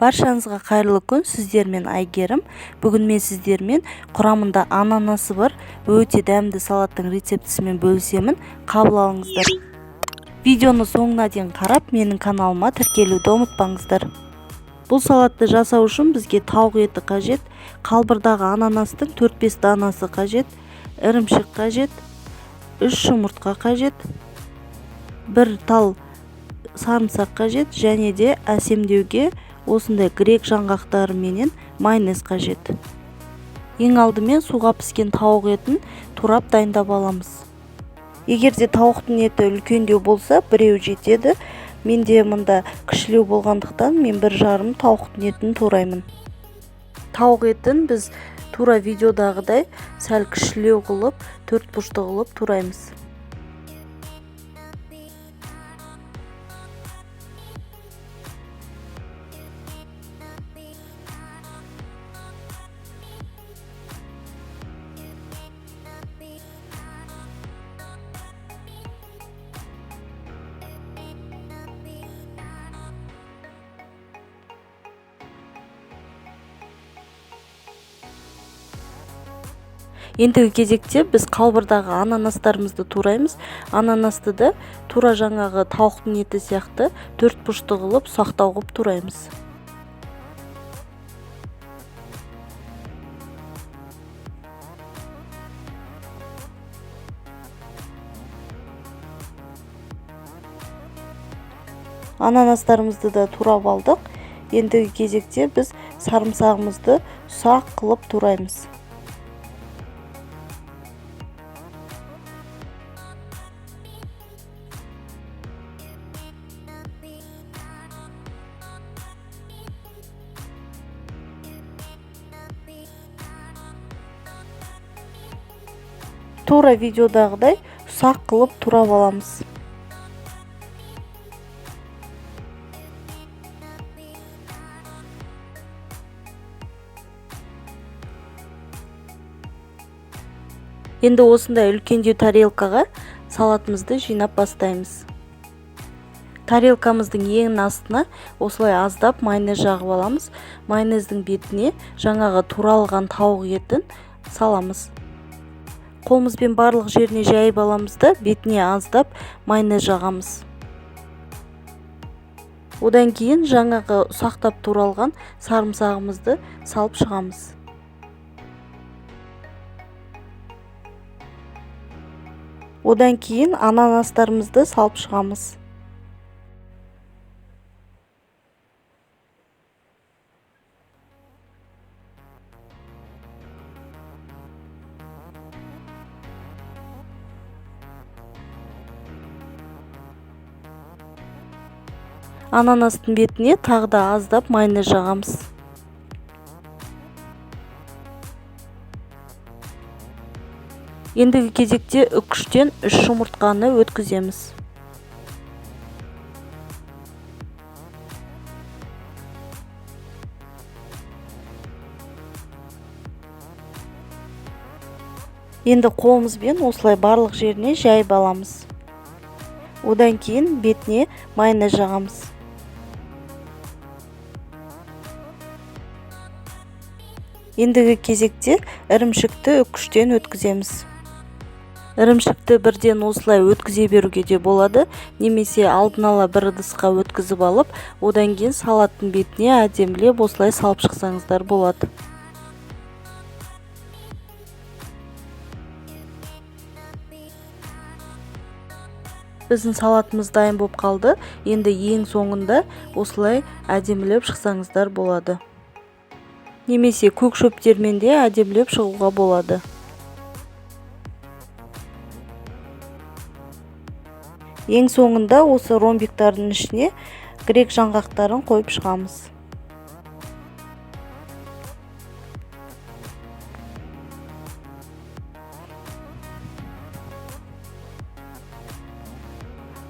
Баршаңызға қайырлы күн, сіздермен Айгерім. Бүгін мен сіздермен құрамында ананасы бар өте дәмді салаттың рецептісімен бөлісемін. Қабыл алыңыздар. Видеоны соңына дейін қарап, менің каналыма тіркелуді ұмытпаңыздар. Бұл салатты жасау үшін бізге тауық еті қажет, қалбырдағы ананастың 4-5 данасы қажет, ірімшік қажет, 3 жұмыртқа қажет, 1 тал сарымсақ қажет, және де әсемдеуге осындай грек жаңғақтары менен майонез қажет. Ең алдымен суға піскен тауық етін турап дайындап аламыз. Егерде тауықтың еті үлкендеу болса, біреу жетеді. Менде мұнда кішілеу болғандықтан мен 1,5 тауықтың етін тураймын. Тауық етін біз тура видеодағыдай сәл кішілеу қылып, 4 бұрышты қылып тураймыз. Ендігі кезекте біз қалбырдағы ананастарымызды тураймыз. Ананасты да тура жаңағы тауықтың еті сияқты 4 бұрышты қылып ұсақтау қылып тураймыз. Ананастарымызды да турап алдық. Ендігі кезекте біз сарымсағымызды ұсақ қылып тураймыз. Тура видеодағыдай ұсақ қылып турап аламыз. Енді осындай үлкендеу тарелкаға салатымызды жинап бастаймыз. Тарелкамыздың ең астына осылай аздап майонез жағып аламыз. Майонездің бетіне жаңағы туралған тауық етін саламыз. Қолымызбен барлық жеріне жайып аламыз да бетіне аздап майонез жағамыз. Одан кейін жаңағы ұсақтап туралған сарымсағымызды салып шығамыз. Одан кейін ананастарымызды салып шығамыз. Ананастың бетіне тағы да аздап майонез жағамыз. Ендігі кезекте үкіштен 3 жұмыртқаны өткіземіз. Енді қолымызбен осылай барлық жеріне жайып аламыз. Одан кейін бетіне майонез жағамыз. Ендігі кезекте ірімшікті үкіштен өткіземіз. Ірімшікті бірден осылай өткізе беруге де болады, немесе алдын ала бір ыдысқа өткізіп алып, одан кейін салаттың бетіне әдемілеп осылай салып шықсаңыздар болады. Біздің салатымыз дайын болып қалды. Енді ең соңында осылай әдемілеп шықсаңыздар болады. Немесе көк шөптермен де әдемілеп шығуға болады. Ең соңында осы ромбиктардың ішіне грек жаңғақтарын қойып шығамыз.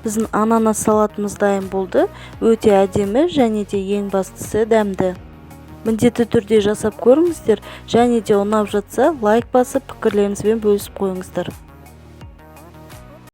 Біздің ананас салатымыз дайын болды. Өте әдемі және де ең бастысы дәмді. Міндетті түрде жасап көріңіздер, және де ұнап жатса лайк басып пікірлеріңізбен бөлісіп қойыңыздар.